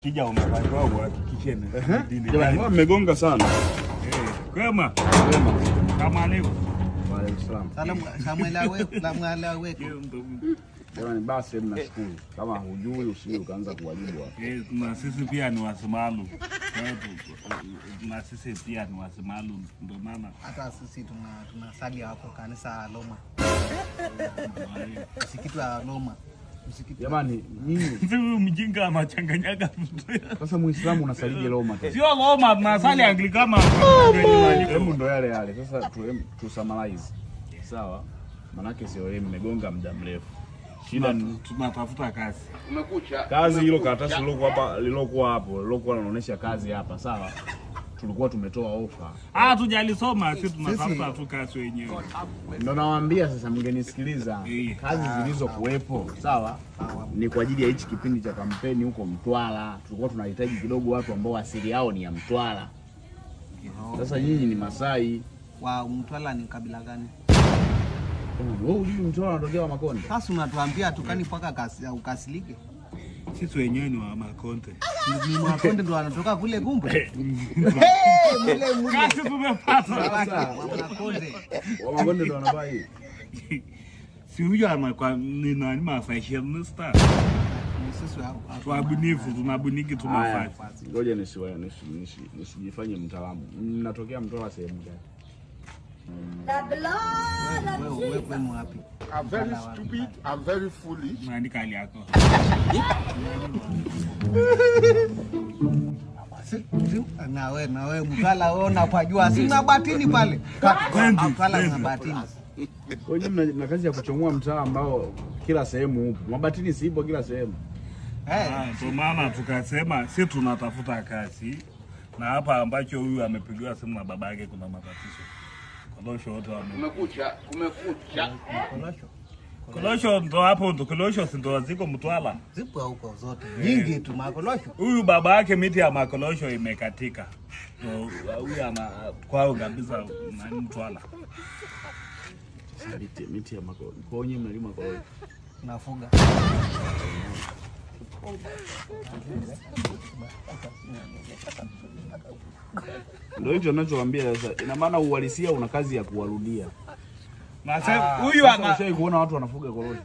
Kija unapajua uhakikishe ni. Jamani, mmegonga sana. Kwema. Kama leo. Wale Islam. Salamu alaykum. Jamani, basi mnashukuru. Kama hujui usije ukaanza kuwajibu hapo. Na sisi pia ni wasimalu. Na sisi pia ni wasimalu ndio maana hata sisi tunasali hapo kanisa Loma. Msikiti wa Loma. Jamani, nyinyi huyu mjinga amachanganyaga. Sasa Muislamu unasalije Loma tena? Sio Loma, tunasali Anglikana. Hebu ndo yale. Sasa tu summarize. Sawa? Manake sio wewe mmegonga muda mrefu. Shida tunatafuta kazi. Umekucha. Kazi hilo karatasi lilokuwa hapo, lilokuwa linaonyesha kazi hapa, sawa? Tulikuwa tumetoa ofa. Tujalisoma, sisi tunatafuta tu kazi wenyewe. Ndio nawaambia sasa mngenisikiliza. Kazi zilizokuwepo, sawa? Ni kwa ajili ya hichi kipindi cha kampeni huko Mtwara. Tulikuwa tunahitaji kidogo watu ambao asili yao ni ya Mtwara. Sasa nyinyi ni Masai. Wa Mtwara ni kabila gani? Wewe uli Mtwara unatokea Makonde. Sasa unatuambia tukani mpaka ukasilike. Sisi wenyewe ni wa Makonde. Ni Makonde ndo anatoka kule kumbe. Mule. Kasi tumepata. Wa Makonde. Wa Makonde ndo wanavaa hii. Si huyo anakuwa ni nani mafashionista. Sisi hapo. Tuabunifu, tunabuniki tunafanya. Ngoja nisijifanye mtaalamu. Mnatokea Mtwara sehemu gani? Wewe kwenu wapi? I'm very stupid, I'm very foolish. Naandika hali yako. Na wewe Mtwara wewe unapajua sina batini pale. Mtwara na batini. Kwa hiyo mna kazi ya kuchomoa mtaa ambao kila sehemu upo. Mabatini sipo kila sehemu. Ndio maana tukasema sisi tunatafuta kazi. Na hapa ambacho huyu amepigiwa simu na babake kuna matatizo. Kolosho wote wame. Kumekucha. Kolosho ndo hapo ndo kolosho ndo ziko Mtwara. Zipo huko zote. Nyingi tu makolosho. Huyu baba yake miti ya makolosho imekatika. Huyu ana kwao kabisa nani Mtwara. Miti ya makolosho. Kwa nini mnalima kolosho? Nafuga. Ndio hicho ninachowaambia sasa. Ina maana uhalisia una kazi ya kuwarudia. Na sasa huyu anashai kuona watu wanafuga korosho.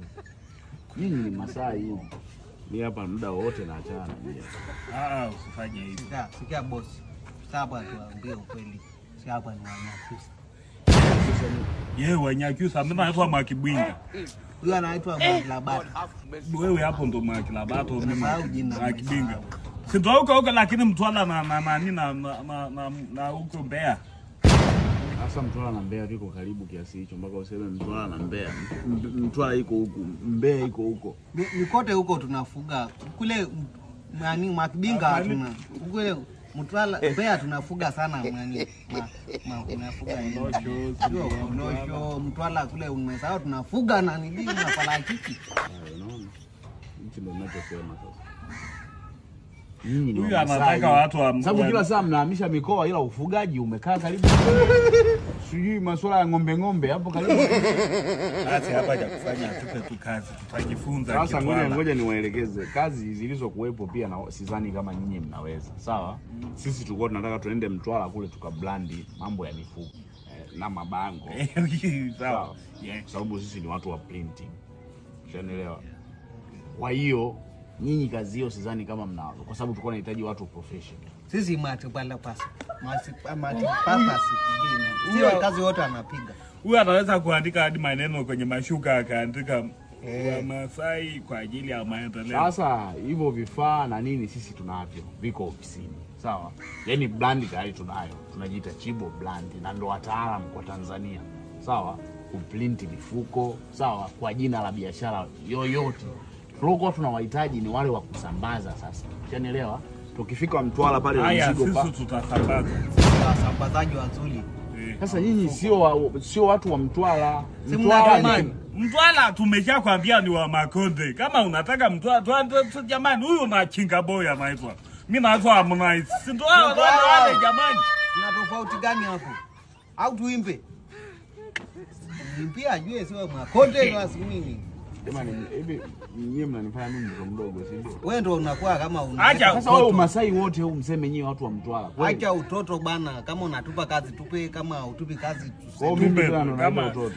Nyinyi ni Masai hivi. Ni hapa muda wote na achana pia. Usifanye hivi. Sikia boss. Sasa tuambie ukweli. Si hapa ni Wanyakyusa. Yeye Wanyakyusa mimi naitwa Makibwinga. Huyu anaitwa Mlabato. Wewe hapo ndo Mlabato mimi Makibwinga. Si ndo huko lakini Mtwara na huko Mbeya. Sasa Mtwara na Mbeya viko karibu kiasi hicho mpaka useme Mtwara na Mbeya. Mtwara iko huko, Mbeya iko huko. Ni kote huko tunafuga. Kule nani Makibinga tuna. Kule Mtwara Mbeya tunafuga sana nani tunafuga kolosho. Mtwara kule umesahau tunafuga na nini na parachichi. Unaona? Hicho ndio ninachosema sasa. Huyu anataka watu wa sababu kila saa mnahamisha mikoa ila ufugaji umekaa karibu. Sijui masuala ya ng'ombe hapo karibu. Basi hapa haja kufanya tupe tu kazi tutajifunza. Sasa ngoja niwaelekeze kazi zilizokuwepo pia na sidhani kama nyinyi mnaweza. Sawa? Sisi tulikuwa tunataka tuende Mtwara kule tukablandi mambo ya mifugo na mabango. Sawa. Sababu sisi ni watu wa printing. Unaelewa? Kwa hiyo nyinyi kazi hiyo sidhani kama mnaweza kwa sababu tulikuwa tunahitaji watu professional. Sisi matibala pasi. Matipapa sisi. Sio kazi wote anapiga. Huyu anaweza kuandika hadi maneno kwenye mashuka akaandika wa Masai kwa ajili ya maendeleo. Sasa hivyo vifaa na nini sisi tunavyo viko ofisini. Sawa? Yaani brand tayari tunayo. Tunajiita Chibo brand na ndo wataalamu kwa Tanzania. Sawa? Kuprint mifuko, sawa? Kwa jina la biashara yoyote. Tulikuwa tunawahitaji ni wale wa kusambaza sasa. Unanielewa? Tukifika Mtwara pale mzigo sisi tutasambaza. Wasambazaji wazuri. Sasa nyinyi sio watu wa Mtwara. Mtwara tumeshakwambia ni wa Makonde. Kama unataka Mtwara jamani huyu na Kinga Boy anaitwa. Mimi naitwa Harmonize. Si ndo wale jamani. Na tofauti gani hapo? Au tuimbe? Nimpia ajue sio Makonde na nini. Jamani, hivi nyinyi mnanifanya mimi mtoto mdogo, si ndio? Wewe ndio unakuwa kama Acha Sasa wewe Masai wote huu mseme nyinyi watu wa Mtwara. acha utoto bana, kama unatupa kazi tupe, kama utupi kazi Kwa tuseme. mimi tena ndo naomba utoto.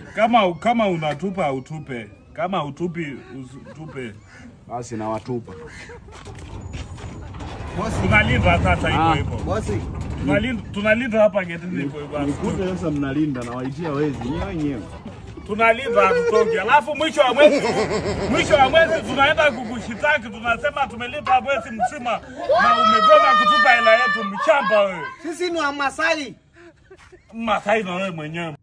Kama unatupa utupe. Kama utupi utupe. Basi na watupa. Bosi, Tunalinda sasa hivyo hivyo. bosi, Tunalinda hapa getini hivyo hivyo. Nikute sasa mnalinda na waitia wezi wenyewe. Tunalinda hatutoki. Alafu mwisho wa mwezi tunaenda kukushitaki, tunasema tumelinda mwezi mzima na umegoma kutupa hela yetu, mchamba wewe. sisi ni wa Masai. Masai na wewe mwenyewe.